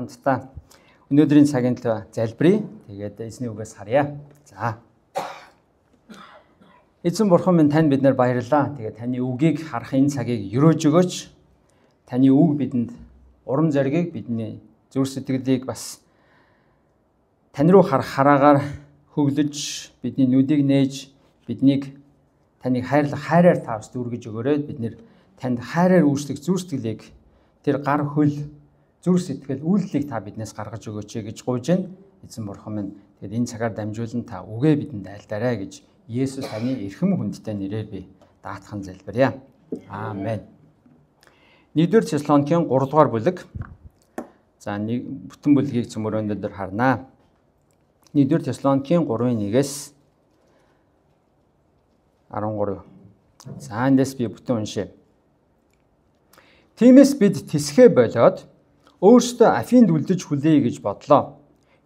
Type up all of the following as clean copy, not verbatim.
хамтдаа өнөөдрийн цагийн төлөө залбирая. Тэгээд эзний үгээс харъя. За. Эзэн бурхан минь тань биднэр баярлалаа. Тэгээд таны үгийг харах энэ цагийг өрөөж өгөөч. Таны үг бидэнд урам зориг, бидний зүрх сэтгэлийг бас тань руу харах хараагаар хөглөж, бидний нүдийг нээж, биднийг таныг хайраар тавс дүүргэж өгөөрэй. Бид нэр танд хайраар үүслэх зүрх сэтгэлийг, тэр гар хөл, зүрх сэтгэл, үйлдэлийг та биднээс гаргаж өгөөч гэж гуйж байна. Эзэн бурхан минь тэгээд энэ цагаар дамжуулан та үгээ бидэнд айлтаарай гэж Есүс таны эрхэм хүндтэй нэрээр би даатхан залбирая. Аамен. 1-р Тесалоникийн 3-р бүлэг. За бүтэн бүлгийг цөмөрөнд дээр харнаа. 1-р Тесалоникийн 3:1-ээс 13. За эндээс би бүтэн уншъя. Тиймээс бид тэсхээ болоод өөрсдөө афинд үлдэж хүлээе гэж бодлоо.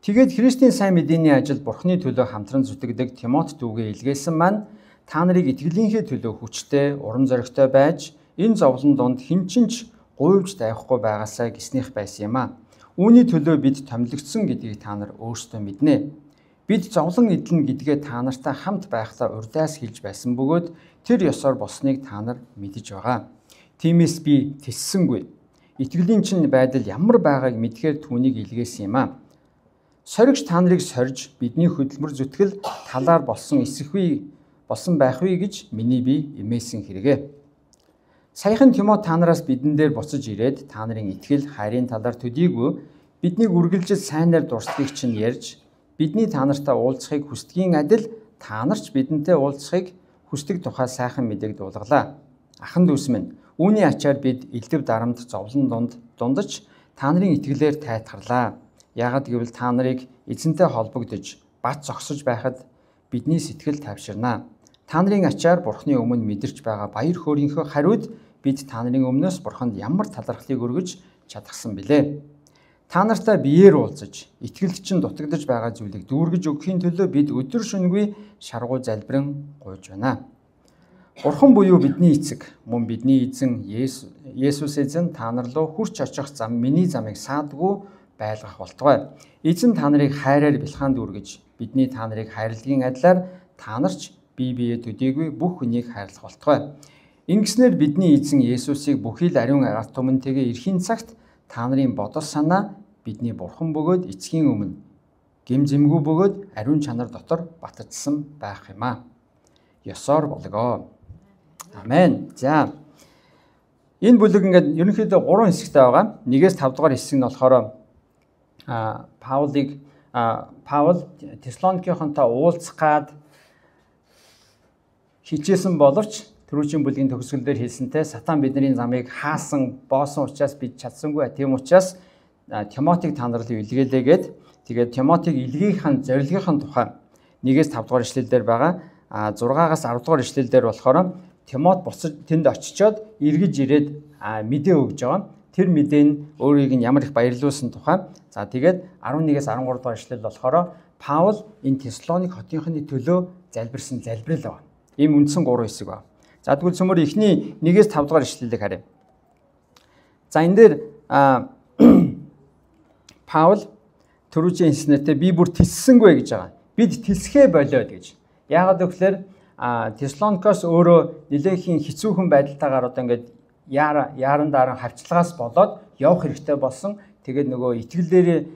Тэгээд Христийн сайн мэдээний ажил Бурхны төлөө хамтран зүтгэдэг Тимотед үгээ илгээсэн маань та нарыг итгэлийнхээ төлөө хүчтэй, урам зоригтой байж энэ зовлон донд хинчинч гуйвж дайхгүй байгаасаа гиснийх байсан юм а. Үүний төлөө бид томилогдсон гэдгийг та нар өөрсдөө мэднэ. Бид зовлон эдлэн гэдгээ та нартай хамт байхдаа урдаас хэлж байсан бөгөөд тэр ёсоор болсныг та нар мэдэж байгаа. Тиймээс би тэссэнгүй. Итгэлийн чинь байдал ямар байгааг мэдхээр түүнийг илгээсэн юм а. Соригч та нарыг сорж бидний хөдөлмөр зүтгэл талаар болсон байх вэ гэж миний бие эмээсэн хэрэгэ. Саяхан Тимот та нараас бидэн дээр буцаж ирээд та нарын итгэл хайрын талаар төдийгүй биднийг үргэлжил сайнаар дурсдгийг чинь ярьж бидний та нартай уулзахыг хүсдгийн адил та нарч бидэнтэй уулзахыг хүсдэг тухай сайхан мэдээг дуулгалаа. Ахан дүүс минь, үүний ачаар бид элдв дарамт зовлон дундаж та нарын итгэлээр тайтгарлаа. Яагад гэвэл та нарыг эзэнтэй холбогдож бат зогсож байхад бидний сэтгэл тайвширнаа. Та нарын ачаар Бурхны өмнө мэдэрч байгаа баяр хөөрийнхөө хариуд бид та нарын өмнөөс Бурханд ямар талархлыг өргөж чадахсан бilé. Та нартай биеэр уулзаж, итгэлд чинь дутагдж байгаа зүйлийг дүүргэж өгөхийн төлөө бид өдөр шөнөгүй шаргуу залбирэн гуйж байна. Бурхан буюу бидний эцэг, мөн бидний эзэн Есүс эзэн та нар руу хурч очих зам миний замыг саадгүй байлгах болтугай. Эзэн та нарыг хайраар бэлхаан дүүргэж, бидний та нарыг хайрлагын адилаар та нарч бие биеэ төдийгүй бүх хүнийг хайрлах болтугай. Ингэснээр бидний эзэн Есүсийг бүхий л ариун арт түмэнтэйгээ эрхийн цагт та нарын бодол санаа бидний бурхан бөгөөд эцгийн өмнө гэм зэмгүй бөгөөд ариун чанар дотор батжсан байх юм а. Ёсоор болгоо. Амен. За. Энэ бүлэг ингээд ерөнхийдөө 3 хэсэгтэй байгаа. 1-5 дугаар хэсэг нь болохоор Паул Тесалоникийнхонтой уулзах гад хичээсэн боловч түрүүчийн бүлгийн төгсгөл дээр хэлсэнтэй сатан бидний замыг хаасан, боосон учраас бид чадсангүй. Тийм учраас Тимотиг та нар руу илгээлээгээд тэгээд Тимотиг илгэхийн зорилгын тухай 1-5 дугаар ишлэлдэр байгаа. 6-аас 10 дугаар ишлэлдэр болохоор Тимот буцаж тэнд очичоод эргэж ирээд мэдээ өгж байгаа. Тэр мэдээ нь өөрийг нь ямар их баярлуулсан тухай. За тэгээд 11-ээс 13 дугаар ишлэл болохоор Паул энэ Тесалоник хотынхны төлөө залбирсан залбирал байна. Ийм үндсэн 3 хэсэг байна. За тэгвэл цөмөр эхний 1-5 дугаар ишлэлийг харъя. За энэ дээр Паул түрүүчийн хэлснээрээ би бүр тэлсэнгүй гэж байгаа. Бид тэлсхээ болоод гэж. Яагаад гэвэл Тесалоникоос өөрөө нэлээдхийн хэцүүхэн байдалтайгаар одоо ингээд яаран даран хавчлагаас болоод явах хэрэгтэй болсон. Тэгээд нөгөө итгэлээр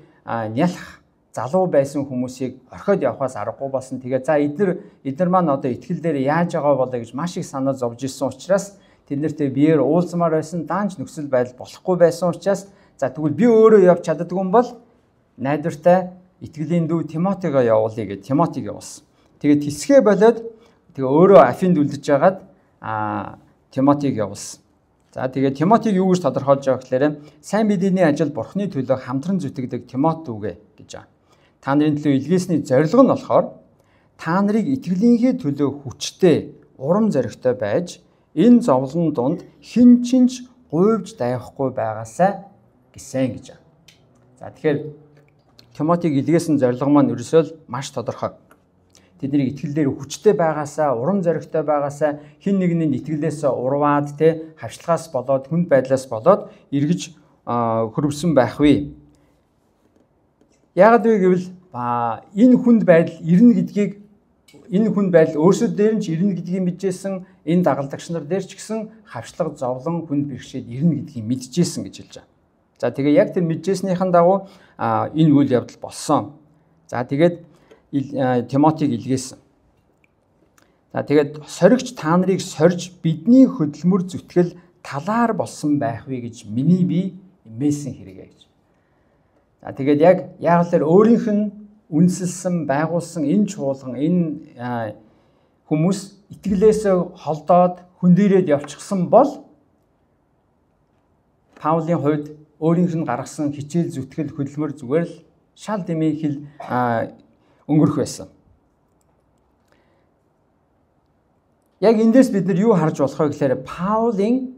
нялх залуу байсан хүмүүсийг орхиод явахаас аргагүй болсон. Тэгээд за эдгээр маань одоо итгэл дээр яаж байгаа болоо гэж маш их санаа зовж ирсэн учраас тэднэртэй биеэр уулзмаар байсан, даанч нөхцөл байдал болохгүй байсан учраас за тэгвэл би өөрөө явж чаддгүй юм бол найдвартай итгэлийн дүү Тимотиго явуулъя гэж Тимотиг явуулсан. Тэгээд тэлсхээ болоод тэгээ өөрөө афинд үлдэж байгаад Тимотиг явуулсан. За тэгээд Тимотиг юу гэж тодорхойлж байгаа гэхээр сайн мэдээний ажил Бурхны төлөө хамтран зүтгэдэг Тимот үгэ гэж байгаа. Та нарын төлөө илгээсний зорилго нь болохоор та нарыг итгэлийнхээ төлөө хүчтэй, урам зоригтой байж энэ зовлон донд хинчинч гуйвж дайхгүй байгаасаа гэсэн гэж байна. За тэгэхээр Тимотиг илгээсэн зорилго маань ерөөсөө маш тодорхой. Тэдний итгэлээр хүчтэй байгаасаа, урам зоригтой байгаасаа, хин нэгний итгэлээс урваад хавчлагаас болоод, хүнд байдлаас болоод эргэж хөрвсөн байх вэ. Яагаад вэ гэвэл энэ хүнд байдал ирнэ гэдгийг энэ хүнд байдал өөрсдөө дээр нь ч ирнэ гэдгийг мэдчихсэн, энэ дагалдагч нар дээр ч гэсэн хавчлага зовлон хүнд бэрхшээл ирнэ гэдгийг мэдчихсэн гэж хэлж байгаа. За тэгээ яг тэр мэдчихснийхэн дагуу энэ үйл явдал болсон. За тэгээд Тимотиг илгээсэн. За тэгээд соригч та нарыг сорж бидний хөдөлмөр зүтгэл талаар болсон байх вэ гэж миний бие эмээсэн хэрэгэ гэж. За тэгээд яг л өөрийнх нь үнсэлсэн, байгуулсан энэ чуулган, энэ хүмүүс итгэлээсээ холдоод хүндийрээд явчихсан бол Паулийн хувьд өөрийнх нь гаргасан хичээл зүтгэл хөдөлмөр зүгээр л шал дэмий хэл өнгөрөх байсан. Яг эндээс бид нар юу харж болох вэ гэхээр Паулийн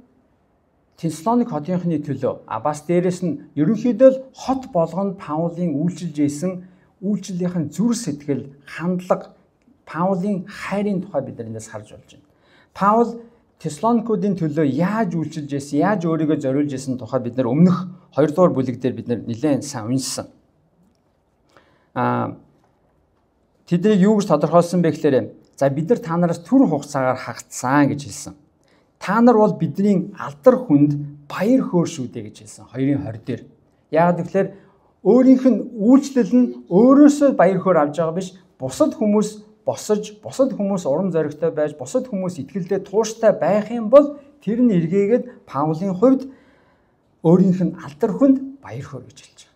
Тесалоник хотынхны төлөө бас дээрэс нь ерөнхийдөө л хот болгонд Паулийн үйлчилж ийсэн үйлчлэлийн зүр сэтгэл, хандлага, Паулийн хайрын тухай бид нар эндээс харж болж байна. Паул Тесалоникуудын төлөө яаж үйлчилж ийсэн, яаж өөрийгөө зориулж ийсэн тухай бид нар өмнөх 2 дугаар бүлэг дээр бид нар нэлээд сайн уншсан. Тэднийг юу гэж тодорхойлсон бэ гэхээр за бид нар та нараас түр хугацаагаар хагацсан гэж хэлсэн. Та нар бол бидний алдар хүнд баяр хөөр шүү дээ гэж хэлсэн 2:20 дээр. Яагаад гэвэл өөрийнх нь үйлчлэл нь өөрөөсөө баяр хөөр авч байгаа биш, бусад хүмүүс босож, бусад хүмүүс урам зоригтой байж, бусад хүмүүс итгэлдээ тууштай байх юм бол тэр нь эргээгээд Паулийн хувьд өөрийнх нь алдар хүнд баяр хөөр гэж хэлж байгаа.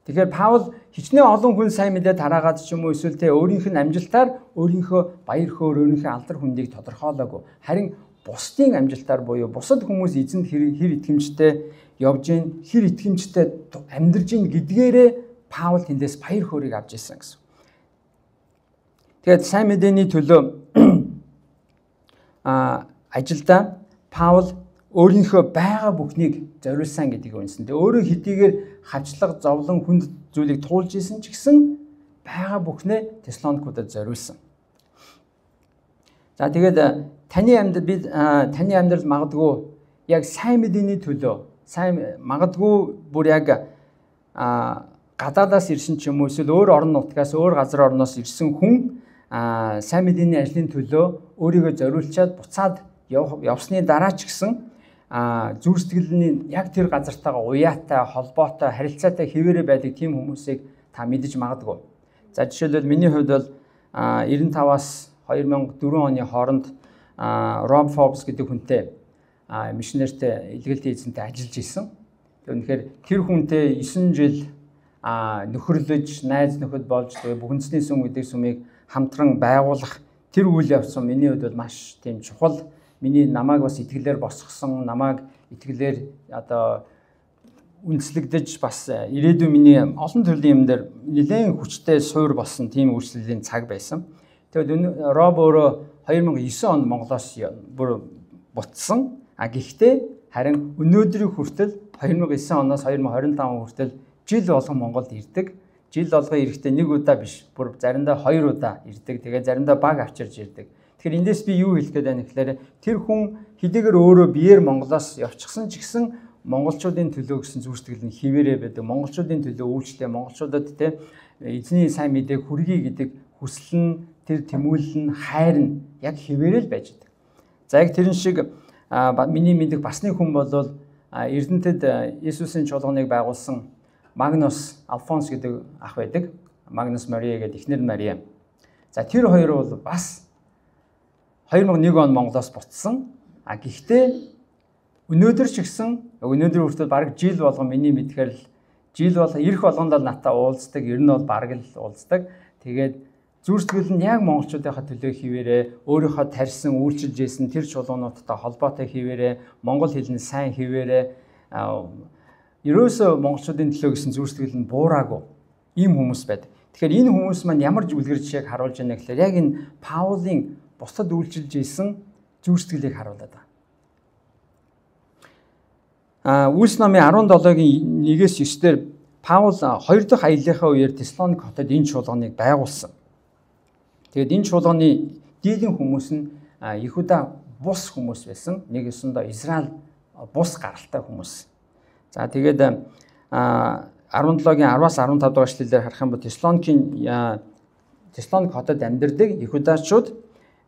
Тэгэхээр Паул хичнээн олон хүн сайн мэдээ тараагаад ч юм уу эсвэл өөрийнх нь амжилтаар өөрийнхөө баяр хөөр, өөрийнхөө алдар хүндийг тодорхойлоогүй. Харин бусдын амжилтаар буюу бусад хүмүүс эзэнд хэр итгэмжтэй явж гин, хэр итгэмжтэй амьдарж гин гэдгээрээ Паул тэндээс баяр хөөргийг авч ирсэн гэсэн. Тэгээд сайн мэдээний төлөө ажилдаа Паул өөрийнхөө байгаа бүхнийг зориулсан гэдгийг үнсэн. Тэгээ өөрөө хэдийгээр хавчлага, зовлон, хүнд зүйлийг туулж исэн ч гэсэн байгаа бүхнээ Тесалоникуудад зориулсан. За тэгээд таны амьдрал магадгүй яг сайн мэдээний төлөө, сайн магадгүй бүр яг гадаадаас ирсэн ч юм уу эсвэл өөр орон нутгаас, өөр газар орноос ирсэн хүн сайн мэдээний ажлын төлөө өөрийгөө зориулчаад буцаад явсны дараа ч гэсэн зүр сэтгэлний яг тэр газартайгаа уяатай, холбоотой, харилцаатай хэвээрээ байдаг тийм хүмүүсийг та мэдэж магадгүй. За жишээлбэл миний хувьд бол 95-аас 2004 оны хооронд Rob Forbes гэдэг хүнтэй мишнертэй илгээлтийн эзэнтэй ажиллаж исэн. Тэгэхээр тэр хүнтэй 9 жил нөхөрлөж, найз нөхөд болж бүхэнсний сүм гэдэг сүмийг хамтран байгуулах тэр үйл явц миний хувьд бол маш тийм чухал. Намайг бас итгэлээр босгосон, намайг итгэлээр үндэслэгдэж бас ирээдүйн миний олон төрлийн юм дээр нэлээд хүчтэй суур болсон тийм үйлчлэлийн цаг байсан. Тэгээд Роб өөрөө 2009 онд Монголоос бүр буцсан. Гэхдээ харин өнөөдрийн хүртэл 2009 оноос 2025 хүртэл жил болгон Монголд ирдэг. Жил болгон ирэхдээ нэг удаа биш, бүр заримдаа 2 удаа ирдэг. Тэгээд заримдаа баг авчирж ирдэг. Тэгэхээр эндээс би юу хэлэх гээд байна гэхээр тэр хүн хэдийгээр өөрөө биеэр Монголоос явчихсан ч гэсэн монголчуудын төлөө гэсэн зүр сэтгэл нь хിവэрэ байдаг. Монголчуудын төлөө үйлчлээ, монголчуудад эзний сайн мэдээг хүргэе гэдэг хүсэл нь, тэр тэмүүлэл нь, хайр нь яг хിവэрэл байж байдаг. За яг тэрэн шиг миний мэдих бас нэг хүн бол Эрдэнэтэд Иесусийн чуулганыг байгуулсан Магнус Алфонс гэдэг ах байдаг. Магнус Мария гэдэг эхнэр нь Мария. За тэр хоёр бол бас 2001 он Монголоос буцсан. Гэхдээ өнөөдөр ч гэсэн өнөөдөр хүртэл бараг жил болгон миний мэдхээр л жил болгон ирэх болгонд л натаа уулздаг, ер нь бол бараг л уулздаг. Тэгээд зүр сэтгэл нь яг монголчуудынхаа төлөө хിവэрэ, өөрийнхөө тарьсан, үйлчилж ийсэн тэр чуулгануудтай холбоотой хിവэрэ, монгол хэлний сайн хിവэрэ, ерөөсөө монголчуудын төлөө гэсэн зүр сэтгэл нь буураагүй ийм хүмүүс байдаг. Тэгэхээр энэ хүмүүс маань ямар үлгэр жишээг харуулж байна гэхээр яг энэ Паулийн бусдад үйлчилж ийсэн зүр сэтгэлийг харуулдаг. Үйлс номын 17-гийн 1-9 дээр Паул 2 дахь аяллахаа үеэр Тесалоник хотод энэ чуулганыг байгуулсан. Тэгээд энэ чуулганы дийлэн хүмүүс нь Иуда бус хүмүүс байсан. Нэг өсөндөө Израиль бус гаралтай хүмүүс. За тэгээд 17-гийн 10-аас 15 дугаар эшлэлээр харах юм бол Теслоник хотод амьдардаг Иудачууд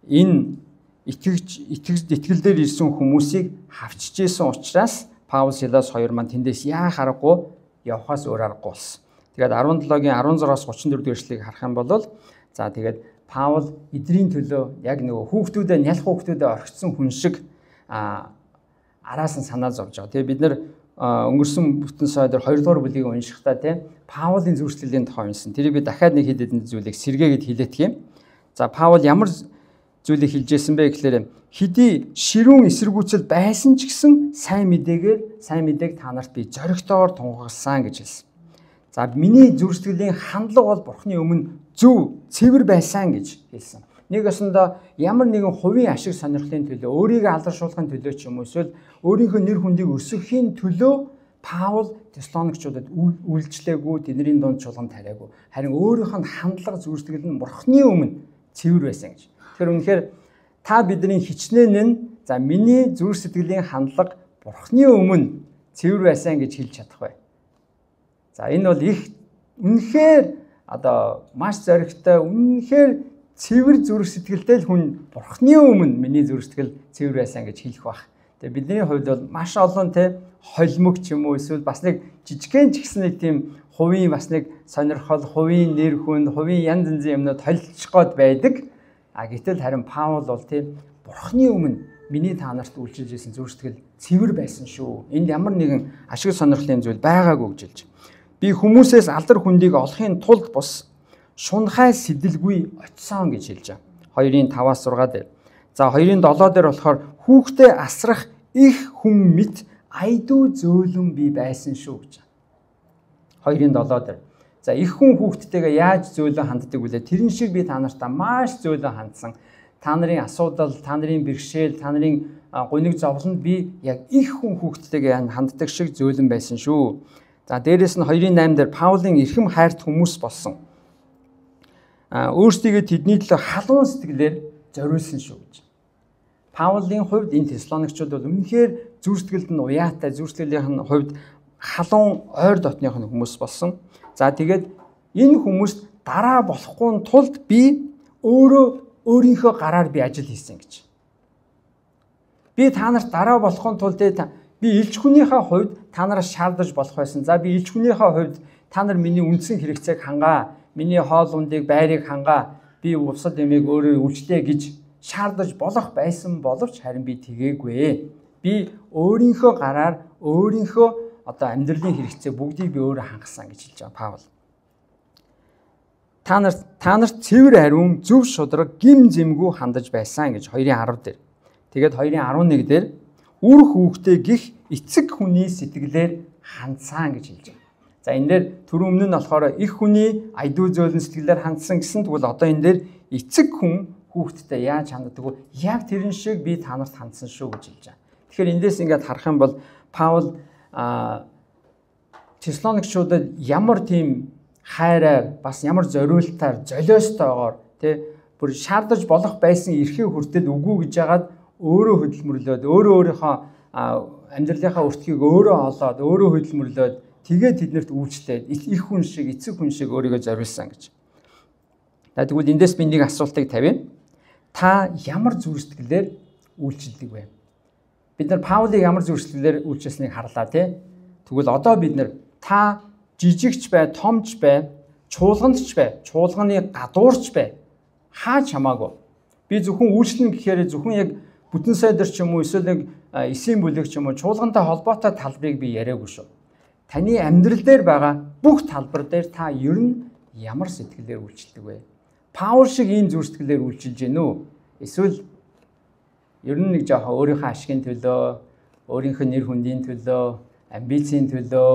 энэ итгэлээр ирсэн хүмүүсийг хавчижсэн учраас Паул Силас хоёр маань тэндээс яах аргагүй явхаас өөр аргагүй болсон. Тэгээд 17-гийн 16-аас 34 дугаар эшлэлийг харах юм бол за тэгээд Паул эдрийн төлөө яг нөгөө хүүхдүүдэд нялх хүүхдүүдэд орхисон хүн шиг араас нь санаа зовж байгаа. Тэгээ бид нэр өнгөрсөн бүтэн сойдор 2 дугаар бүлгийг уншихдаа тийм Паулын зүйрлэлийн тухай уншсан. Тэрийг би дахиад нэг хэд хэдэн зүйлийг сэргээгээд хэлээд юм. За Паул ямар зүйлийг хэлжсэн бэ гэхээр хэдий ширүүн эсэргүүцэл байсан ч гэсэн сайн мэдээг та нарт би зоригтойгоор тунхагласан гэж хэлсэн. За миний зүрстгэлийн хандлага бол Бурхны өмнө зөв цэвэр байсан гэж хэлсэн. Нэг өсөндөө ямар нэгэн хувийн ашиг сонирхлын төлөө, өөрийгөө алдаршуулахын төлөө ч юм уу эсвэл өөрийнхөө нэр хүндийг өсгөхийн төлөө Паул Теслоникчуудад үйлчлээгүй, тэдний дунд чуулган тариагүй. Харин өөрийнх нь хандлага зүрстгэл нь Бурхны өмнө цэвэр байсан гэж. Тэгэхээр үнэхээр та бидний хичнээн нь за миний зүрх сэтгэлийн хандлага Бурхны өмнө цэвэр байсан гэж хэлж чадах бай. За энэ бол их үнэхээр маш зоригтой, үнэхээр цэвэр зүрх сэтгэлтэй л хүн Бурхны өмнө миний зүрх сэтгэл цэвэр байсан гэж хэлэх бах. Тэгээ бидний хувьд бол маш олон холимог ч юм уу эсвэл бас нэг жижигхэн ч гэсэн нэг тийм хувийн бас нэг сонирхол, хувийн нэр хүнд, хувийн янз янзын юмнууд холилчих гээд байдаг. Гэтэл харин Паул бол тийм Бурхны өмнө миний та нарт үйлчилж исэн зүрх сэтгэл цэвэр байсан шүү. Энд ямар нэгэн ашиг сонирхлын зүйл байгаагүй гэж хэлж. Би хүмүүсээс алдар хүндийг олохын тулд бус шунхай сэдэлгүй очисон гэж хэлж байгаа. 2-ын 5-аас 6 дээр. За 2-ын 7 дээр болохоор хүүхдээ асрах их хүн мэт айдуу зөөлөн би байсан шүү гэж. 2-ын 7 дээр. За их хүн хүүхдтэйгээ яаж зөөлөн ханддаг вүлээ? Тэрэн шиг би та нартаа маш зөөлөн хандсан. Та нарын асуудал, та нарын бэрхшээл, та нарын гуниг зовлонд би яг их хүн хүүхдтэйгээ ханддаг шиг зөөлөн байсан шүү. За дээрэс нь 2-ын 8 дээр Паулын эрхэм хайрт хүмүүс болсон. Өөрсдийгөө тэдний төлөө халуун сэтгэлээр зориулсан шүү гэж. Паулын хувьд энэ Теслоникчууд бол үнэхээр зүрх сэтгэлд нь уяатай, зүрх сэтгэлийн хувьд халуун ойр дотных нь хүмүүс болсон. За тэгээд энэ хүмүүст дараа болохгүй тулд би өөрийнхөө гараар би ажил хийсэн гэж. Би та нарт дараа болохын тулд би элч хүнийхээ хувьд та нараас шаардаж болох байсан. За би элч хүнийхээ хувьд та нар миний үндсэн хэрэгцээг хангаа, миний хоол ундыг, байрыг хангаа, би бусад юмыг өөрөө үйлчлээ гэж шаардаж болох байсан боловч харин би тэгээгүй. Би өөрийнхөө гараар өөрийнхөө амьдралын хэрэгцээ бүгдийг би өөрөө хангасан гэж хэлж байгаа Паул. Та нарт цэвэр ариун, зөв шударга, гим зэмгүй хандаж байсан гэж 2-ын 10 дээр. Тэгээд 2-ын 11 дээр үр хүүхдээ гих эцэг хүний сэтгэлээр хандсан гэж хэлж байгаа. За энэ дээр түрүүн өмнө нь болохоор их хүний айдуу зөөлөн сэтгэлээр хандсан гэсэн тэгвэл одоо энэ дээр эцэг хүн хүүхдтэй яаж ханддаг вэ? Яг тэрэн шиг би та нарт хандсан шүү гэж хэлж байгаа. Тэгэхээр эндээс ингээд харах юм бол Паул Теслоникчуудад ямар тийм хайраар бас ямар зориултаар золиостойгоор бүр шаардаж болох байсан эрхээ хүртэл үгүй гэж яагаад өөрөө хөдөлмөрлөөд өөрийнхөө амьдралынхаа өртгийг өөрөө олоод өөрөө хөдөлмөрлөөд тэгээд тэднэрт үйлчлээд их хүн шиг эцэг хүн шиг өөрийгөө зориулсан гэж. Тэгвэл эндээс би нэг асуултыг тавья. Та ямар зүрх сэтгэлээр үйлчлдэг вэ? Бид нар Паулыг ямар зүрх сэтгэлээр үйлчилсэнийг харлаа тий. Тэгвэл одоо бид нар та жижигч бай, томч бай, чуулгандч бай, чуулганы гадуурч бай. Хаач хамаагүй. Би зөвхөн үйлчлэн гэхээр зөвхөн яг бүтэн сайдар ч юм уу эсвэл нэг эсийн бүлэг ч юм уу чуулгантай холбоотой талбарыг би яриаггүй шүү. Таны амьдрал дээр байгаа бүх талбар дээр та ер нь ямар сэтгэлээр үйлчлдэг вэ? Паул шиг ийм зүрх сэтгэлээр үйлчилж гэнэ үү? Эсвэл ер нь нэг жоохон өөрийнхөө ашигын төлөө, өөрийнхөө нэр хүндийн төлөө, амбицийн төлөө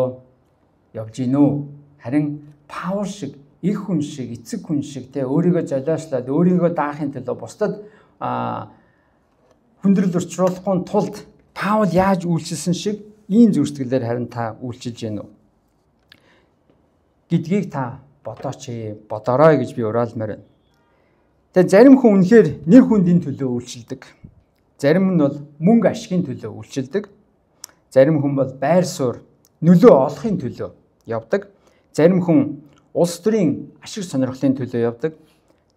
явж гэнэ үү? Харин Паул шиг, их хүн шиг, эцэг хүн шиг өөрийгөө золиослоод, өөрийгөө даахын төлөө бусдад хүндрэл учруулахгүй тулд Паул яаж үйлчилсэн шиг ийм зүрх сэтгэлээр харин та үйлчилж гэнэ үү? Гэдгийг та бодоорой гэж би уриалмаар байна. Тэгээ зарим хүн үнэхээр нэр хүндийн төлөө үйлчилдэг. Зарим нь бол мөнгө ашигын төлөө үйлчилдэг. Зарим хүн бол байр суурь, нөлөө олохын төлөө явдаг. Зарим хүн улс төрийн ашиг сонирхлын төлөө явдаг.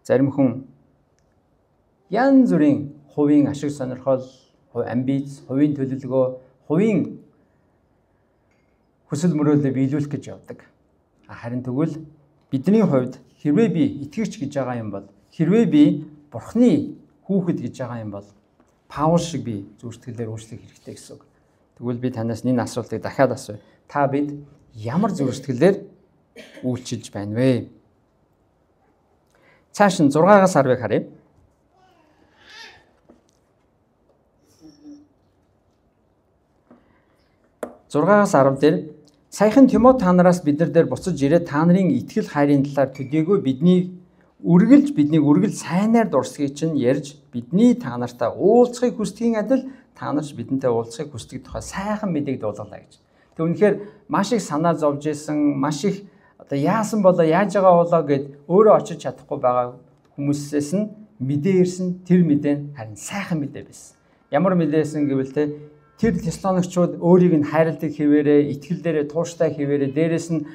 Зарим хүн янз бүрийн хувийн ашиг сонирхол, амбиц, хувийн төлөвлөгөө, хувийн хүсэл мөрөөдлөө биелүүлэх гэж явдаг. Харин тэгвэл бидний хувьд хэрвээ би итгэгч гэж байгаа юм бол, хэрвээ би Бурхны хүүхэд гэж байгаа юм бол Паул шиг би зүрх сэтгэлээр өөрчлөх хэрэгтэй гэсэн үг. Тэгвэл би танаас энэ асуултыг дахиад асууя. Та бид ямар зүрх сэтгэлээр үйлчилж байна вэ? Цааш нь 6-аас 10-ыг харъя. Зургаас 10 дээр саяхан Тимот та нараас бид нар дээр буцаж ирээд та нарын итгэл хайрын талаар төдийгүй биднийг үргэлж сайнаар дурсхийг чинь ярьж бидний та нартай уулзахыг хүсдгийн адил та нарч бидэнтэй уулзахыг хүсдэг тухай сайхан мэдээг дуулгалаа гэж. Тэг үнэхээр маш их санаа зовж исэн, маш их яасан болоо, яаж байгаа болоо гэд өөрөө очиж чадахгүй байгаа хүмүүсээс нь мэдээ ирсэн. Тэр мэдээ нь харин сайхан мэдээ байсан. Ямар мэдээсэн гэвэл тэр Теслоникчууд өөрийг нь хайрладаг хэвээрээ, итгэл дээрээ тууштай хэвээрээ, дээрэс нь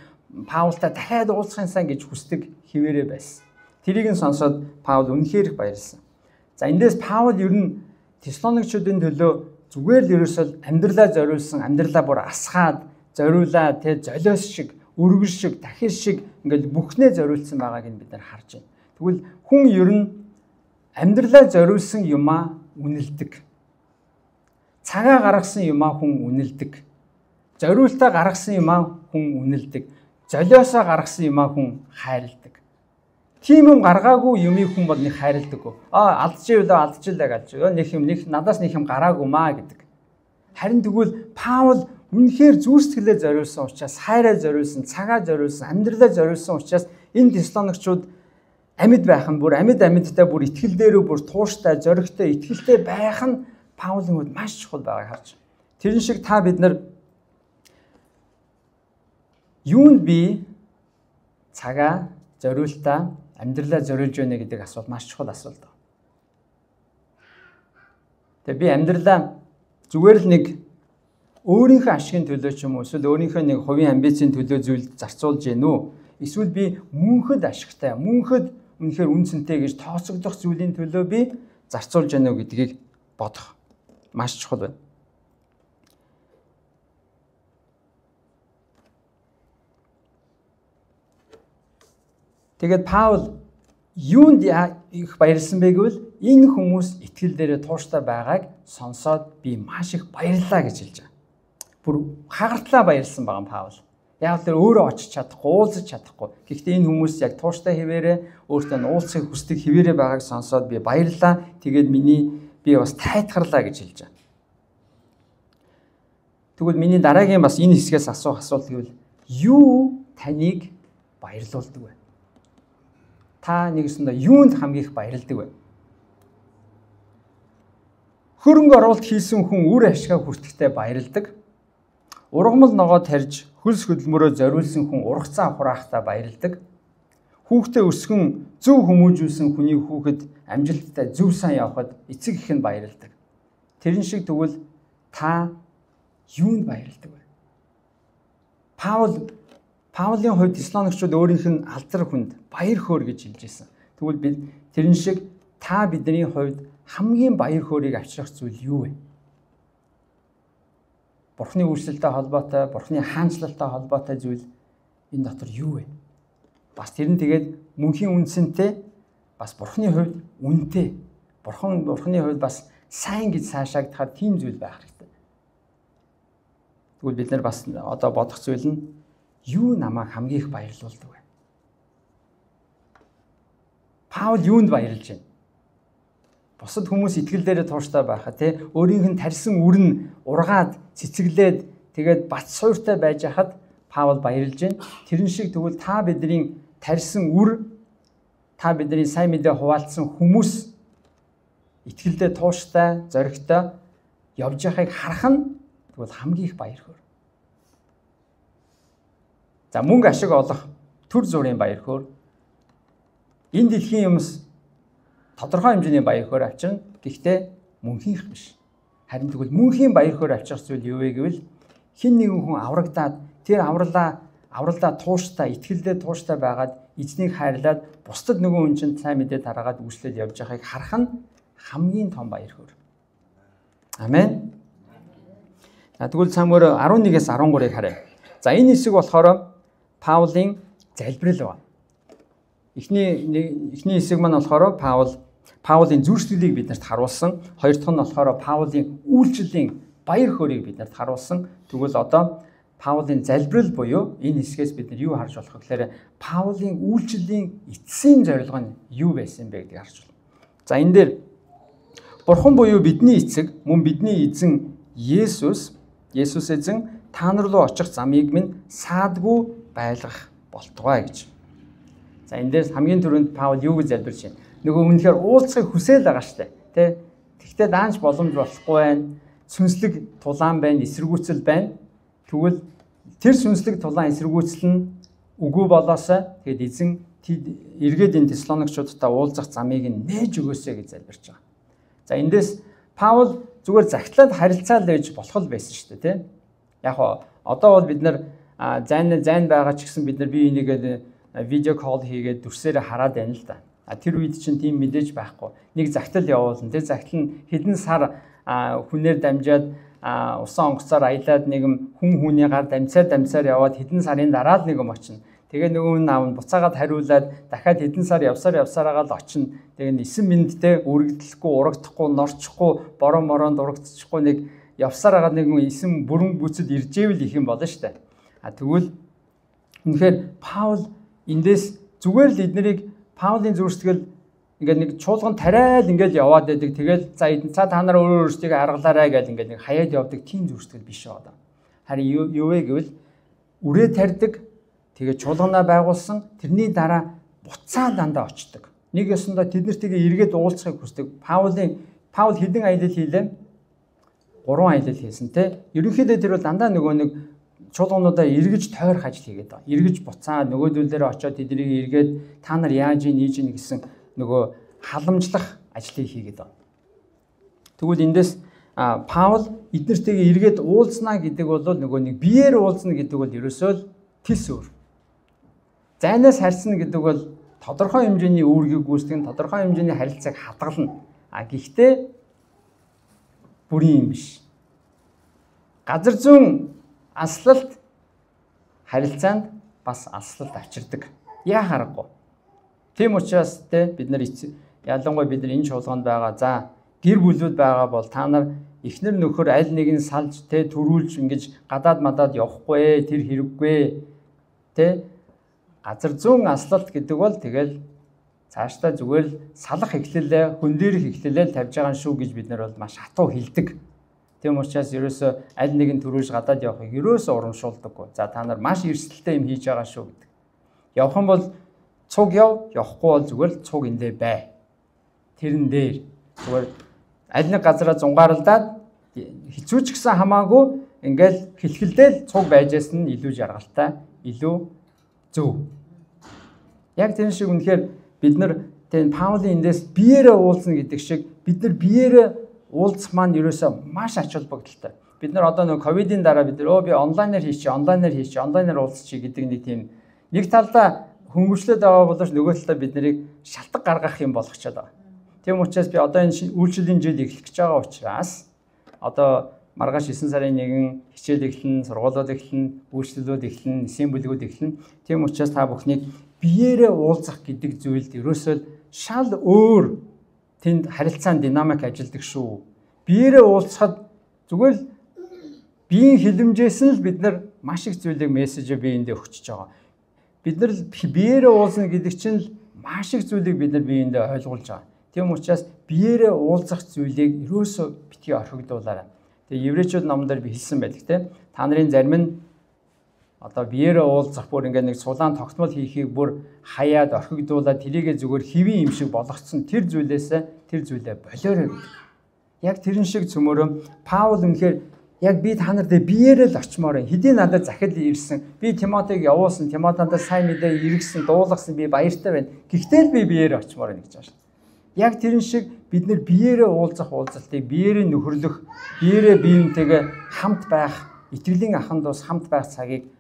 Паултай дахиад уулзахын сан гэж хүсдэг хэвээрээ байсан. Тэрийг нь сонсоод Паул үнэхээр их баярлсан. За эндээс Паул ер нь Теслоникчуудын төлөө зүгээр л ерөөсөө амьдралаа зориулсан, амьдралаа бүр асгаад, зориулаа, золиос шиг, өргөл шиг, дахир шиг ингээл бүхнээ зориулсан байгааг нь бид нар харж байна. Тэгвэл хүн ер нь амьдралаа зориулсан юмаа үнэлдэг. Цагаа гаргасан юмаа хүн үнэлдэг. Зориултаа гаргасан юмаа хүн үнэлдэг. Золиосоо гаргасан юмаа хүн хайрладаг. Тийм юм гаргаагүй юмыг хүн бол нэг хайрладаг. Алдчихлаа гэж. Надаас нэг юм гараагүй маа гэдэг. Харин тэгвэл Паул үнэхээр зүрх сэтгэлээ зориулсан учраас, хайраа зориулсан, цагаа зориулсан, амьдралаа зориулсан учраас энэ Теслоникчууд амьд байх нь бүр амьдтай бүр итгэл дээрөө бүр тууштай, зоригтой, итгэлтэй байх нь Паулийн хувьд маш чухал байгааг харж. Тэрэн шиг та бид нар юунд би цагаа, зориултаа, амьдралаа зориулж байна гэдэг асуулт маш чухал асуулт. Тэгээ би амьдралаа зүгээр л нэг өөрийнхөө ашигын төлөө ч юм уу, эсвэл өөрийнхөө нэг хувийн амбицийн төлөө зүйл зарцуулж гэнэ үү? Эсвэл би мөнхөд ашигтай, мөнхөд үнэхээр үнцэнтэй гэж тооцогдох зүйлийн төлөө би зарцуулж гэнэ үү гэдгийг бодох маш чухал байна. Тэгээд Паул юунд их баярлсан бэ гэвэл энэ хүмүүс итгэл дээрээ тууштай байгааг сонсоод би маш их баярлалаа гэж хэлж байгаа. Бүр хагартлаа баярлсан байгаа Паул. Яг л өөрөө очиж чадахгүй, уулзаж чадахгүй. Гэхдээ энэ хүмүүс яг тууштай хэвээрээ өөртөө уулзахыг хүсдэг хэвээрээ байгааг сонсоод би баярлалаа. Тэгээд би бас тайтгарлаа гэж хэлж байгаа. Тэгвэл миний дараагийн бас энэ хэсгээс асуух асуулт гэвэл юу таныг баярлуулдаг вэ? Та нэгэсэндээ юунд хамгийн их баярлдаг вэ? Хөрөнгө оруулалт хийсэн хүн үр ашгаа хүртэхдээ баярлдаг. Ургамал ногоо тарьж хөлс хөдөлмөрөө зориулсан хүн ургацаа хураахтаа баярлдаг. Хүүхдээ өсгөн зөв хүмүүжүүлсэн хүний хүүхэд амжилттай зөв сан явхад эцэг их нь баярлдаг. Тэрэн шиг тэгвэл та юунд баярлдаг вэ? Паулийн хувьд Теслоникчууд өөрийнх нь алдар хүнд баяр хөөр гэж хэлж байсан. Тэгвэл бид тэрэн шиг та бидний хувьд хамгийн баяр хөөргийг авчрах зүйл юу вэ? Бурхны үйлчлэлтэй холбоотой, Бурхны хаанчлалтай холбоотой зүйл энэ дотор юу вэ? Бас тэр нь тэгээд мөнхийн үнцэнтэй, бас Бурхны хувьд үнэтэй. Бурхны хувьд бас сайн гэж цаашаагдахаар тийм зүйл байх хэрэгтэй. Тэгвэл бид нар бас одоо бодох зүйл нь юу намайг хамгийн их баярлуулдаг вэ? Паул юунд баярлж байна? Бусад хүмүүс итгэл дээрээ тууштай байхад өөрийнх нь тарьсан үр нь ургаад цэцэглээд тэгээд бац суйртай байж хахад Паул баярлж байна. Тэрэн шиг тэгвэл та бидний тарьсан үр, та бидний сайн мэдээ хуваалцсан хүмүүс итгэлдээ тууштай, зоригтой явж байгааг харах нь тэгвэл хамгийн их баяр хөөр. За мөнгө ашиг олох төр зүрийн баяр хөөр. Энэ дэлхийн юмс тодорхой хэмжээний баяр хөөр авчирна. Гэхдээ мөнхийнх биш. Харин тэгвэл мөнхийн баяр хөөр авчрах зүйл юу вэ гэвэл хэн нэгэн хүн аврагдаад тэр авралаа авралдаа тууштай, итгэлдээ тууштай байгаад эзнийг хайрлаад бусдад нөгөө хүн чинь сайн мэдээ тараагаад үйлчлэл явж байгааг харах нь хамгийн том баяр хөөр. Амен. Тэгвэл цаамаар 11-ээс 13-ыг харъя. За энэ хэсэг болохоор Паулийн залбирал байна. Эхний хэсэг маань болохоор Паулийн зүрхсэтгэлийг биднэрт харуулсан. Хоёр дахь нь болохоор Паулийн үйлчлэлийн баяр хөөргийг биднэрт харуулсан. Тэгвэл одоо Паулийн залбирал буюу энэ хэсгээс бид нар юу харж болох вэ гэхээр Паулийн үйлчлэлийн эцсийн зорилго нь юу байсан бэ гэдгийг харж байна. За энэ дээр Бурхан буюу бидний эцэг мөн бидний эзэн Есүс эзэн та нар руу очих замыг минь саадгүй байлгах болтугай гэж. За энэ дээр хамгийн түрүүнд Паул юу гэж залбирч байна? Нөгөө үнэхээр уулзахыг хүсэл байгаа штэ. Тэ? Тэгвэл даанч боломж болохгүй байна. Сүнслэг тулаан байна, эсэргүүцэл байна. Тэгвэл тэр сүнслэг тулаан эсэргүүцэл нь үгүй болоосаа тэгэд эзэн эргээд энэ Теслоникчуудтай уулзах замыг нээж өгөөсэй гэж залбирч байгаа. За эндээс Паул зүгээр загтлаад харилцаал байж болох л байсан шүү дээ, тийм. Яг одоо бол бид нар зайн байгаа ч гэсэн бид нар бие энийгээ видео кол хийгээд дүрсээр хараад байна л да. Тэр үед чинь тийм мэдээж байхгүй. Нэг загтал явуулна. Тэр загтал нь хэдэн сар хүнээр дамжаад усан онгоцоор аялаад нэгэн хүний гар дамцаар яваад хэдэн сарын дараа л нэгэн очино. Тэгээ нөгөө нь аав нь буцаагаад хариулаад дахиад хэдэн сар явсараагаа л очино. Тэгээ 9 минуттэй үргэлжлэхгүй, урагдахгүй, норчихгүй, борон урагдчихгүй нэг явсараагаа нэгэн 9 бүрэн бүцэд иржээвэл их юм болно штэ. Тэгвэл үнэхээр Паул эндээс зүгээр л эднэрийг Паулийн зүрхсэтгэл ингээд нэг чуулган тариал ингээд яваад байдаг. Тэгэл за та нар өөрсдийгөө аргалаарай гэж ингээд нэг хаяад явдаг тийм зүрхсэтгэл биш байгаа. Харин юу вэ гэвэл үрээ тарьдаг. Тэгээ чуулганаа байгуулсан. Тэрний дараа буцаа дандаа очдог. Нэг ёсондоо тэднэртэйгээ эргээд уулзахыг хүсдэг. Паул хэдэн аялал хийлээ? 3 аялал хийсэн те. Ерөнхийдөө тэр бол дандаа нөгөө нэг чуулгануудаа эргэж тойрох ажил хийгээд байгаа. Эргэж буцаа нөгөөдөлдөө очиод тэднийг эргээд та нар яаж ийж ийн гэсэн нөгөө халамжлах ажлыг хийгээд байна. Тэгвэл эндээс Паул эднэртэйгээ эргээд уулзнаа гэдэг бол нөгөө нэг биеэр уулзна гэдэг бол ерөөсөө тис өөр. Зайнаас харьцна гэдэг бол тодорхой хэмжээний үүргийг гүйцэтгэн, тодорхой хэмжээний харилцааг хадгална. Гэхдээ бүрийн юм биш. Газар зүүн аслалт харилцаанд бас аслалт авчирдаг. Яа харахгүй. Тийм учраас бид нар ялангуяа бид нар энэ чуулганд байгаа. За гэр бүлүүд байгаа бол та нар эхнэр нөхөр аль нэг нь салж төрүүлж ингэж гадаад мадаад явахгүй тэр хэрэггүй тэ газар зүүн аслалт гэдэг бол тэгэл цаашдаа зүгээр л салах эхлэлээ хүн дээрх эхлэлээ тавьж байгаа шүү гэж бид нар бол маш хатуу хэлдэг. Тийм учраас ерөөсөө аль нэг нь төрүүлж гадаад явахыг ерөөсөө урамшуулдаггүй. За та нар маш эрсдэлтэй юм хийж байгаа шүү гэдэг. Явах юм бол цуг явахгүй бол зүгээр л цуг эндээ бай. Тэрэн дээр зүгээр аль нэг газараа зунгаарлаад хэцүү ч гэсэн хамаагүй ингээл хэлхэлдэл цуг байжээс нь илүү жаргалтай, илүү зөв. Яг тэр шиг үнэхээр бид нар тэр Паулийн эндээс биеэрээ уулзна гэдэг шиг бид нар биеэрээ уулзах маань ерөөсөө маш ач холбогдолтой. Бид нар одоо нэг ковидын дараа бид нар би онлайнаар хийчих, онлайнаар уулзчих гэдэг нэг тийм нэг талдаа хөнгөвчлөд байгаа боловч нөгөө талдаа бид нарыг шалтгаан гаргах юм болгочод байгаа. Тийм учраас би одоо энэ үйлчлэлийн жил эхлэх гэж байгаа учраас одоо маргааш 9 сарын 1 хичээл эхлэн, сургуулиуд эхлэн, үйлчлэлүүд эхлэн, эсийн бүлгүүд эхлэн. Тийм учраас та бүхнийг биеэрээ уулзах гэдэг зүйлд ерөөсөө шал өөр тэнд харилцаан динамик ажилладаг шүү. Биеэрээ уулзахад зүгээр л биеийн хилэмжээс нь л бид нар маш их зүйлийг мессежээ биеиндээ өгчөж байгаа. Бид нар биеэрээ уулзна гэдэг чинь л маш их зүйлийг бид нар биеиндээ ойлгуулж байгаа. Тийм учраас биеэрээ уулзах зүйлийг ерөөсөө битгий орхигдуулаарай. Тэгээ еврейчүүд номдэр би хэлсэн байдаг те. Та нарын зарим нь одоо биеэрээ уулзах бүр ингээд нэг сулаан тогтмол хийхийг бүр хаяад орхигдуулаад тэрийгэ зүгээр хэвийн юм шиг болгоцсон тэр зүйлээ болоорой гэдэг. Яг тэрэн шиг цөмөрөө Паул үнэхээр яг би та нарт биеэрээ л очимоор хэдийн надад захид ирсэн. Би Тимотиг явуулсан, Тимотандаа сайн мэдээ иргэсэн, дуулгасан би баяртай байна. Гэхдээ л би биеэрээ очимоор байна гэж байна шүү. Яг тэрэн шиг бид нэр биеэрээ уулзах уулзалтыг, биеэрээ нөхөрлөх, биеэрээ биентэйгээ хамт байх, итгэлийн ахын дус хамт байх цагийг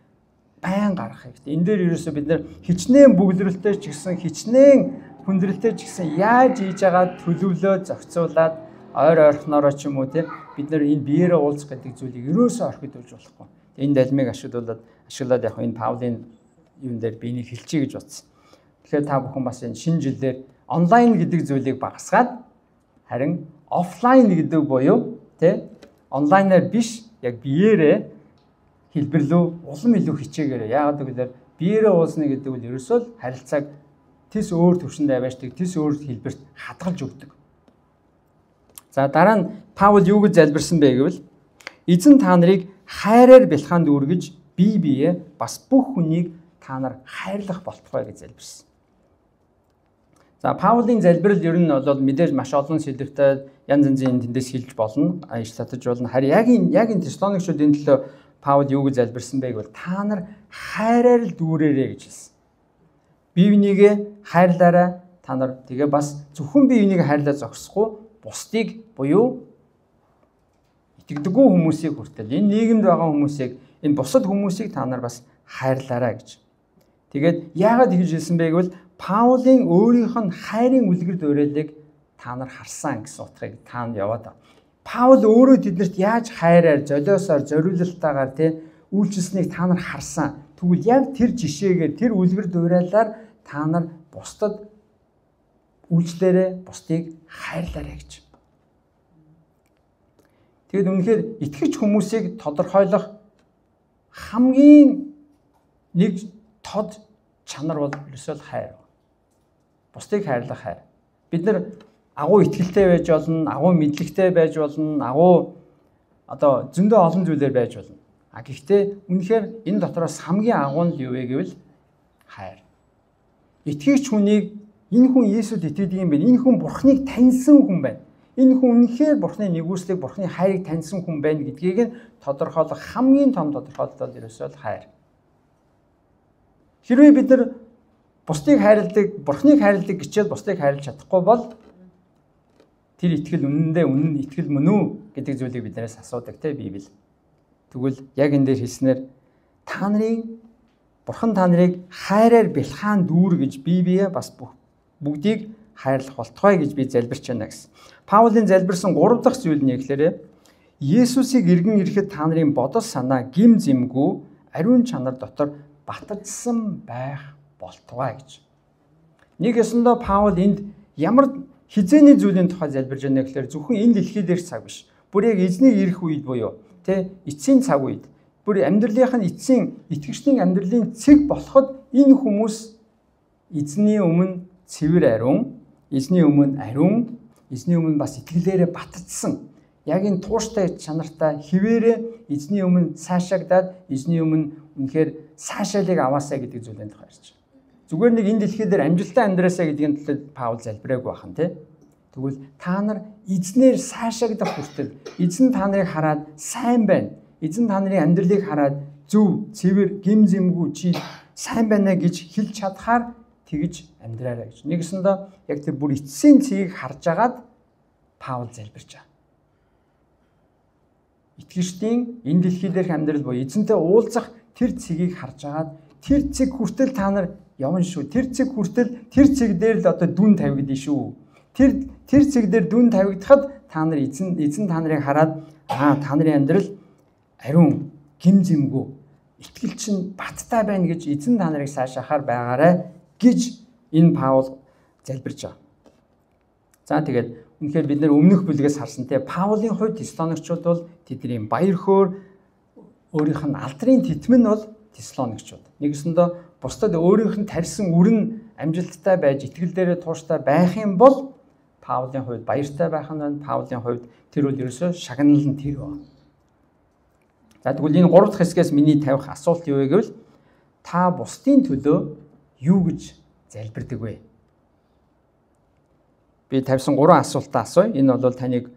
байн гаргах хэрэгтэй. Энэ дээр ерөөсөө бид нэр хичнээн бүглэрэлтэй ч гэсэн хичнээн хүндрэлтэй ч гэсэн яаж хийж байгаа төлөвлөө зохицуулаад ойр ойрхоноороо ч юм уу тийм бид нар энэ биеэрээ уулзах гэдэг зүйлийг ерөөсөө орхидуулж болохгүй. Энэ далмыг ашиглаад яг энэ Паулийн юун дээр биенийг хилчий гэж бодсон. Тэгэхээр та бүхэн бас энэ шинэ жилээр онлайн гэдэг зүйлийг багасгаад харин офлайн гэдэг буюу тийм онлайнаар биш яг биеэрээ хэлбэрлүү улам илүү хичээгээрэй. Яагаад гэвэл биеэрээ уулзна гэдэг нь ерөөсөө л харилцааг тис өөр төвшөнд аваачдаг, тис өөр хэлбэрт хадгалж өгдөг. За дараа нь Паул юу гэж залбирсан бэ гэвэл эзэн та нарыг хайраар бэлхаанд үргэж бие биеэ бас бүх хүнийг та нар хайрлах болтугай гэж залбирсан. За Паулийн залбирал ер нь бол мэдээж маш олон сэдвтэй янз янзын тэндээс хэлж болно, аяж татаж болно. Харин яг энэ Теслоникчуудын төлөө Паул юу гэж залбирсан бэ гэвэл та нар хайраар л дүүрээрэй гэж хэлсэн. Бие бинийгээ хайрлаарай. Та нар тэгээ бас зөвхөн бие биенийг хайрлаа зогсохгүй бусдыг буюу итгэдэггүй хүмүүсийг хүртэл энэ нийгэмд байгаа хүмүүсийг энэ бусад хүмүүсийг та нар бас хайрлаарай гэж. Тэгээд яагаад ингэж хэлсэн бэ гэвэл Паулийн өөрийнх нь хайрын үлгэр дуурайлыг та нар харсан гэсэн утгыг таанд яваад байна. Паул өөрөө тэднэрт яаж хайраар, золиосоор, зориулалтаагаар үйлчилсэнийг та нар харсан. Тэгвэл яг тэр жишээгээр, тэр үлгэр дуурайлаар та нар бусдад үйлчлээрээ, бусдыг хайрлаарай гэж. Тэгэд үнэхээр итгэж хүмүүсийг тодорхойлох хамгийн нэг тод чанар бол ерөөсөө хайр. Бусдыг хайрлах хайр. Бид нар агуу итгэлтэй байж болно, агуу мэдлэгтэй байж болно, агуу зөндөө олон зүйлээр байж болно. Гэхдээ үнэхээр энэ дотроос хамгийн агуу нь юу вэ гэвэл хайр. Итгэгч хүнийг энэ хүн Есүст итгэдэг юм байна. Энэ хүн Бурхныг таньсан хүн байна. Энэ хүн үнэхээр Бурхны нэгүслийг, Бурхны хайрыг таньсан хүн байна гэдгийг нь тодорхойлох хамгийн том тодорхойлолт бол ерөөсөө хайр. Хэрвээ бид нар бусдыг хайрладаг, Бурхныг хайрладаг гэчээд бусдыг хайрлаж чадахгүй бол тэр итгэл үнэн итгэл мөн үү гэдэг зүйлийг биднээс асуудаг те Библи. Тэгвэл яг энэ дээр хэлснээр та нарын Бурхан та нарыг хайраар бэлхаан дүүр гэж бие бас бүгдийг хайрлах болтугай гэж би залбирч байна гэсэн. Паулийн залбирсан 3 дахь зүйл нь гэхээр Есүсийг эргэн ирэхэд та нарын бодол санаа гим зэмгүй ариун чанар дотор батжсан байх болтугай гэж. Нэг ёсондоо Паул энд ямар хизээний зүйлийн тухай залбирж байна гэхээр зөвхөн энэ дэлхий дээр цаг биш. Бүр яг эзний ирэх үед буюу эцсийн цаг үед бүр амьдралынх нь эцсийн итгэгчдийн амьдралын цэг болоход энэ хүмүүс эзний өмнө цэвэр ариун, эзний өмнө ариун, эзний өмнө бас итгэлээрээ батжсан. Яг энэ тууштай чанартай хിവэрээ эзний өмнө цаашаагдаад эзний өмнө үнэхээр цаашаалыг аваасаа гэдэг зүйлийн тухай ярьж байна. Зүгээр нэг энэ дэлхий дээр амжилттай амьдраасаа гэдгийн төлөө Паул залбираагүй бахан тий. Тэгвэл та нар эзнээр цаашаагдах хүртэл эзэн та нарыг хараад сайн байна. Эзэн та нарын амьдралыг хараад зөв, цэвэр, гим зэмгүй чи сайн байна гэж хэлж чадхаар тэгж амьдраарай гэж. Нэгсэндээ яг тэр бүр эцсийн цэгийг харж агаад Паул залбирч байгаа. Итгэжтийн энэ дэлхий дээрх амьдрал буюу эзэнтэй уулзах тэр цэгийг харж агаад тэр цэг хүртэл та нар явна шүү. Тэр цэг хүртэл тэр цэг дээр л дүн тавигдана шүү. Тэр цэг дээр дүн тавигдахад та нар эзэн та нарыг хараад та нарын амьдрал ариун, гим зэмгүй, итгэл чинь баттай байна гэж эзэн та нарыг сайшаахаар байгаарай гэж энэ Паул залбирч байгаа. За тэгээд үнэхээр бид нэр өмнөх бүлгээс харсан те Паулийн хувьд Теслоникчууд бол тэдний баяр хөөр өөрийнх нь алдрын титмэн нь бол Теслоникчууд. Нэгсэндээ бусдад өөрийнх нь тарьсан үрэн амжилттай байж итгэл дээрээ тууштай байх юм бол Паулийн хувьд баяртай байх нь байна. Паулийн хувьд тэр үл ерөөсөө шагналал нь тэр байна. За тэгвэл энэ 3 дахь хэсгээс миний тавих асуулт юу вэ гэвэл та бусдын төлөө юу гэж залбирдаг вэ? Би тавьсан 3 асуултаа асууя. Энэ бол таныг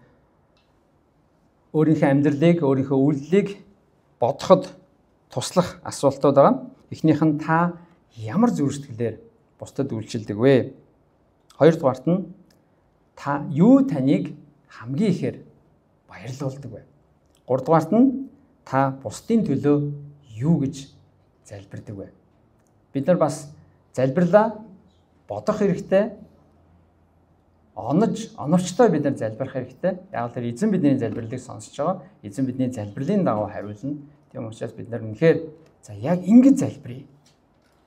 өөрийнхөө амьдралыг, өөрийнхөө үйлдэлийг бодоход туслах асуултууд байгаа. Эхнийх нь та ямар зүрх сэтгэлээр бусдад үйлчилдэг вэ? Хоёрдугаарт нь та юу таныг хамгийн ихээр баярлуулдаг вэ? Гуравдугаарт нь та бусдын төлөө юу гэж залбирдаг вэ? Бид нар бас залбирлаа бодох хэрэгтэй. Оновчтой бид нар залбирах хэрэгтэй. Яг л эзэн бидний залбирлыг сонсож байгаа. Эзэн бидний залбирлын дагуу хариулна. Тийм учраас бид нар үнэхээр за яг ингэж залбирая.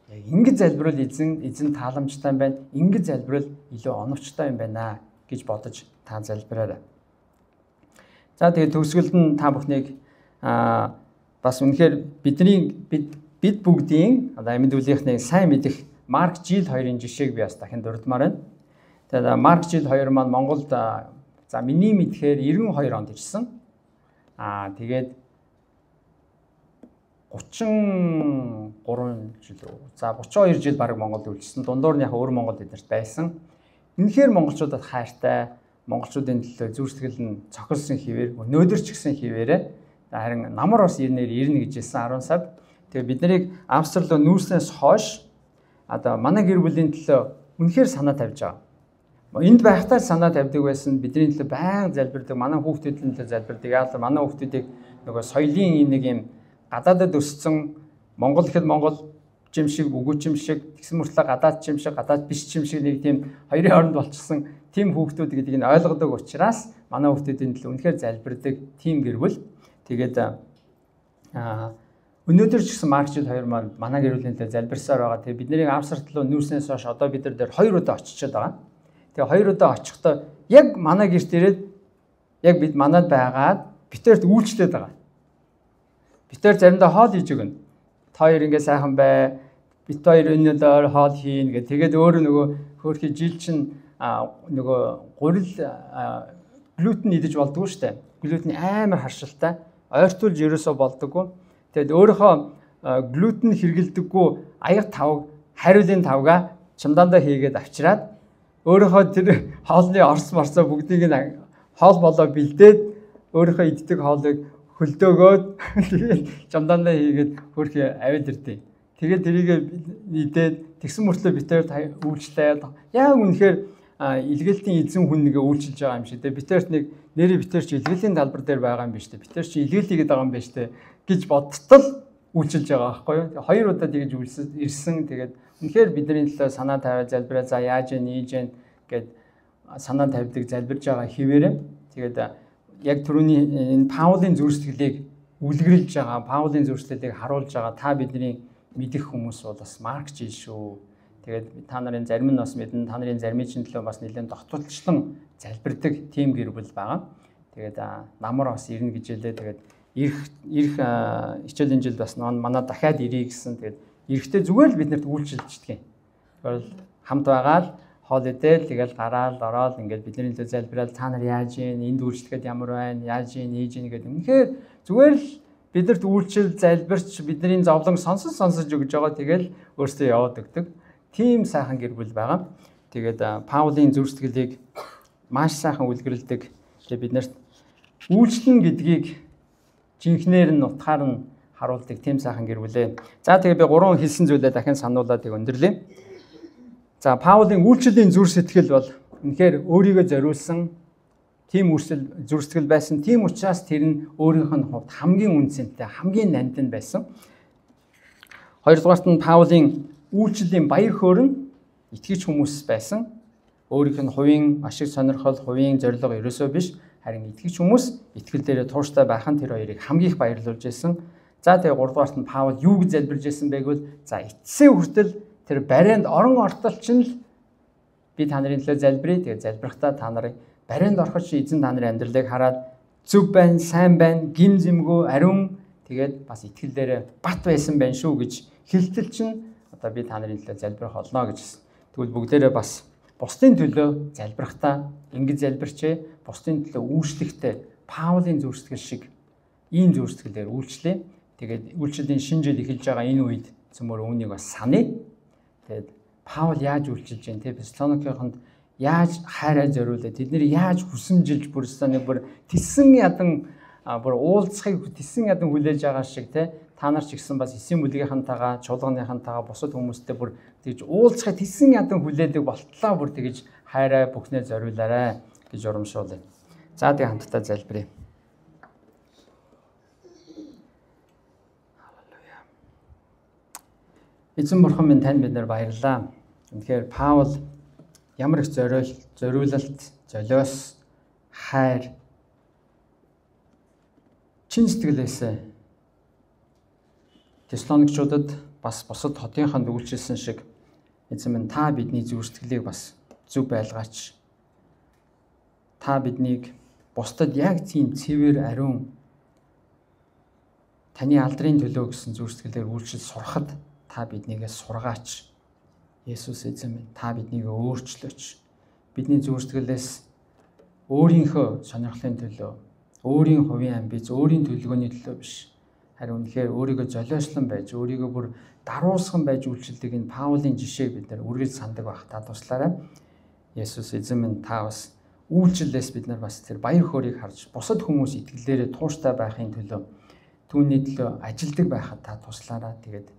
Яг ингэж залбирвал эзэн тааламжтай юм байна. Ингэж залбирвал илүү оновчтой юм байна гэж бодож та залбираарай. За тэгээд төгсгөлд нь та бүхнийг бас үнэхээр бид бүгдийн одоо амьд үлийнхний сайн мэдих Марк Жил 2-ын жишээг би бас дахин дурдмаар байна. Тэгээд Марк Жил 2 маань Монголд за миний мэдхээр 92 онд ирсэн. Тэгээд 33 жил за 32 жил баг Монголд үлдсэн. Дундуур нь яг өөр Монголд эдэрт байсан. Үнэхээр монголчуудад хайртай, монголчуудын төлөө зүрстгэл нь цохилсон хിവэр, өнөөдөр ч гэсэн хിവэрэ. Харин намар бас ирнэ гэж хэлсэн 10 сар. Тэгээ бид нарыг Австрал руу нүүрснээс хойш одоо манай гэр бүлийн төлөө үнэхээр санаа тавьж байгаа. Энд байхдаа санаа тавьдаг байсан. Бидний төлөө байнга залбирдаг. Манай хүүхдүүдийн төлөө залбирдаг. Яг л манай хүүхдүүдийг нөгөө соёлын нэг юм гадаадд өссөн Монгол ихэд Монгол жимшиг, үгүй жимшиг, тэгсэн мөртлөө гадаад жимшиг, гадаад биш жимшиг нэг тийм хоёрын хооронд болчихсон тийм хүүхдүүд гэдгийг нь ойлгодог учраас манай хүүхдүүдийн төлөө үнэхээр залбирдаг тийм гэр бүл. Тэгээд өнөөдөр ч гэсэн Марк Жил 2 маань манай гэр бүлийн төлөө залбирсаар байгаа. Тэгээд бидний Австрал руу нүүрснээс хойш одоо бид нар дээр 2 удаа очичод байгаа. Тэгээ 2 удаа очихдоо яг манай гэрт ирээд яг бид манад байгаад битэрт үйлчлээд байгаа. Битэр заримдаа хоол хийж өгнө. Та хоёр ингээ сайхан бай. Бит хоёр өнөөдөр хоол хийн гэх. Тэгээд өөр нөгөө хөөрхий жил чинь нөгөө гурил глютен идэж болдгоо штэ. Глютен амар харшилтай. Ойртуулж ерөөсөө болдоггүй. Тэгээд өөрийнхөө глютен хэргэлдэггүй аяг тавг, хариулын тавга чамдаандаа хийгээд авчираад өөрийнхөө тэр хоолны орс морсоо бүгдийг нь хоол болоо бэлдээд өөрийнхөө иддэг хоолыг хөлдөөгөөд тэгээд чамдаандаа хийгээд хөрхи авид ирдээ. Тэгээд тэрийг идээд тэгсэн мөртлөө битээр үйлчлээд яг үнэхээр илгээлтийн эзэн хүн нэгэ үйлчилж байгаа юм шиг те. Битээрт нэг нэрээ битээр чи илгээлийн талбар дээр байгаа юм биш те. Битээр чи илгээл хийгээд байгаа юм биш те гэж бодтол үйлчилж байгаа байхгүй юу. 2 удаа тэгж ирсэн. Тэгээд үнэхээр бидний төлөө санаа тавиад залбираа за яаж нээж гэд санаа тавьдаг залбирж байгаа хിവэрэ. Тэгээд яг түрүүний энэ Паулийн зүрсгэлийг үлгэрлж байгаа, Паулийн зүрслэлийг харуулж байгаа та бидний мэдих хүмүүс бол бас Марк Жил шүү. Тэгээд та нарын зарим нь бас мэднэ, та нарын зарим чинь төлөө бас нэлээд дотгодлчлон залбирдаг тим гэр бүл байгаа. Тэгээд намар бас ирнэ гэж хэлээ. Тэгээд ирэх хичээлийн жилд бас манай дахиад ирье гэсэн. Тэгээд эрэхтэй зүгээр л биднэрт үйлчилждэг. Тэгвэл хамт байгаад хоол идэл тэгэл гараал ороод ингээд бидний төлөө залбирал та нар яаж ийн энд үйлчлэхэд ямар байна яаж ийн нээж ийн гэдэг үнэхээр зүгээр л бидэрт үйлчил залбирч бидний зовлон сонсож өгж байгаа тэгэл өөртөө яваад өгдөг тийм сайхан гэр бүл байгаа. Тэгээд Паулийн зүрстгэлийг маш сайхан үлгэрлэдэг. Тэгээд биднэрт үйлчлэн гэдгийг жинхнээр нь утгаар нь харуулдаг тийм сайхан гэр бүлээ. За тэгээд би 3 хэлсэн зүйлээ дахин сануулад өндөрлөе. За Паулийн үйлчлэлийн зүр сэтгэл бол үнэхээр өөрийгөө зориулсан тийм зүр сэтгэл байсан. Тийм учраас тэр нь өөрийнх нь хувьд хамгийн үнцэнтэй, хамгийн нандин байсан. Хоёрдугаарт нь Паулийн үйлчлэлийн баяр хөөрн итгэж хүмүүс байсан. Өөрийнх нь хувийн ашиг сонирхол, хувийн зорилго ерөөсөө биш, харин итгэж хүмүүс итгэл дээрээ тууштай байх нь тэр хоёрыг хамгийн их баярлуулж байсан. За тэгээ 3-дугаарт нь Паул юу гэж залбирж байсан бэ гэвэл за эцсийн хүртэл тэр барианд орон ортолч нь л би та нарын төлөө залбирая. Тэгээ залбирахдаа та нарыг барианд ороход чи эзэн та нарын амьдралыг хараад зөв байна, сайн байна, гим зэмгүй, ариун тэгээд бас итгэл дээрээ бат байсан байна шүү гэж хэлтэл чинь одоо би та нарын төлөө залбирах болно гэж хэлсэн. Тэгвэл бүгдээрээ бас бусдын төлөө залбирахдаа ингэж залбирчээ. Бусдын төлөө үйлчлэхдээ Паулийн зүрстгэл шиг ийм зүрстгэлээр үйлчлээ. Тэгээд үйлчлэлийн шинэ жил эхэлж байгаа энэ үед цөмөр үүнийг бас саная. Тэгээд Паул яаж үйлчилж байна те Фессалоникийнханд яаж хайраа зориулаад тэднийг яаж хүсэмжилж бүрсэн бүр тисэн ядан бүр уулзахыг тисэн ядан хүлээж байгаа шиг те та нар ч гэсэн бас эсийн бүлгийнхантайгаа чуулганыхантайгаа бусад хүмүүстэй бүр тэгж уулзахыг тисэн ядан хүлээдэг болтлоо бүр тэгж хайраа бүхнээ зориулаарай гэж урамшуулъя. За тэг хамтдаа залбирая. Эзэн бурхан минь танд бид нар баярлалаа. Үнэхээр Паул ямар их зориулалт, золиос, хайр, чин сэтгэлээсээ Теслоникчуудад бас бусад хотынханд үйлчилсэн шиг эзэн минь та бидний зүрх сэтгэлийг бас зөв байлгаач. Та биднийг бусдад яг тийм цэвэр ариун таны алдрын төлөө гэсэн зүрх сэтгэлээр үйлчил сурахад та биднийгээ сургаач. Есүс эзэн минь та биднийг өөрчлөөч. Бидний зүрх сэтгэлээс өөрийнхөө сонирхлын төлөө, өөрийн хувийн амбиц, өөрийн төлөвлөгөөний төлөө биш. Харин үнэхээр өөрийгөө золиослон байж, өөрийгөө бүр даруусган байж үйлчилдэг энэ Паулын жишээг бид нар үргэлж сандаг байх та туслаарай. Есүс эзэн минь та бас үйлчлэлээс бид нар бас тэр баяр хөөргийг харж, бусад хүмүүс итгэлээрээ тууштай байхын төлөө түүний төлөө ажилдаг байхад та туслаарай. Тэгээд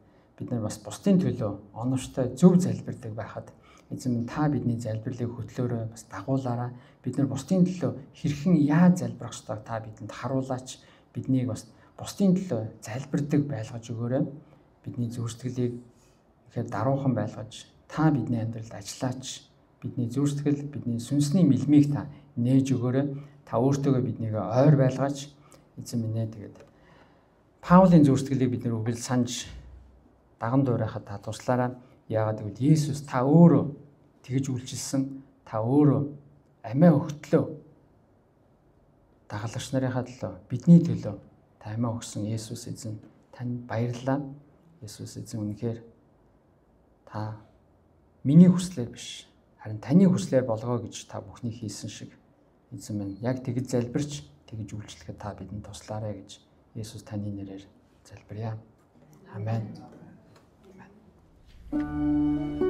бид нар бас бусдын төлөө оновчтой зөв залбирдаг байхад эзэн минь та бидний залбирлыг хөтлөөрөө бас дагуулаарай. Бид нар бусдын төлөө хэрхэн яаж залбирах ёстойг та бидэнд харуулаач. Биднийг бас бусдын төлөө залбирдаг байлгаж өгөөрэй. Бидний зүрх сэтгэлийг ихээр даруухан байлгаж та бидний амьдралд ажиллаач. Бидний зүрх сэтгэл, бидний сүнсний мэлмийг та нээж өгөөрэй. Та өөртөөгөө биднийг ойр байлгаач. Эзэн минь ээ тэгээд Паулын зүрх сэтгэлийг бид нар үргэлж санаж даган дуурайхад та туслаарай. Яагаад гэвэл Есүс та өөрөө тэгж үйлчилсэн, та өөрөө амиа өгтлөө. Дагалгч нарынхаа төлөө, бидний төлөө та амиа өгсөн Есүс эзэн танд баярлалаа. Есүс эзэн үнэхээр та миний хүслээр биш, харин таны хүслээр болгоо гэж та бүхний хийсэн шиг эзэн минь яг тэгж залбирч, тэгж үйлчлэхэд та бидэнд туслаарай гэж Есүс таны нэрээр залбирая. Амен. Amen.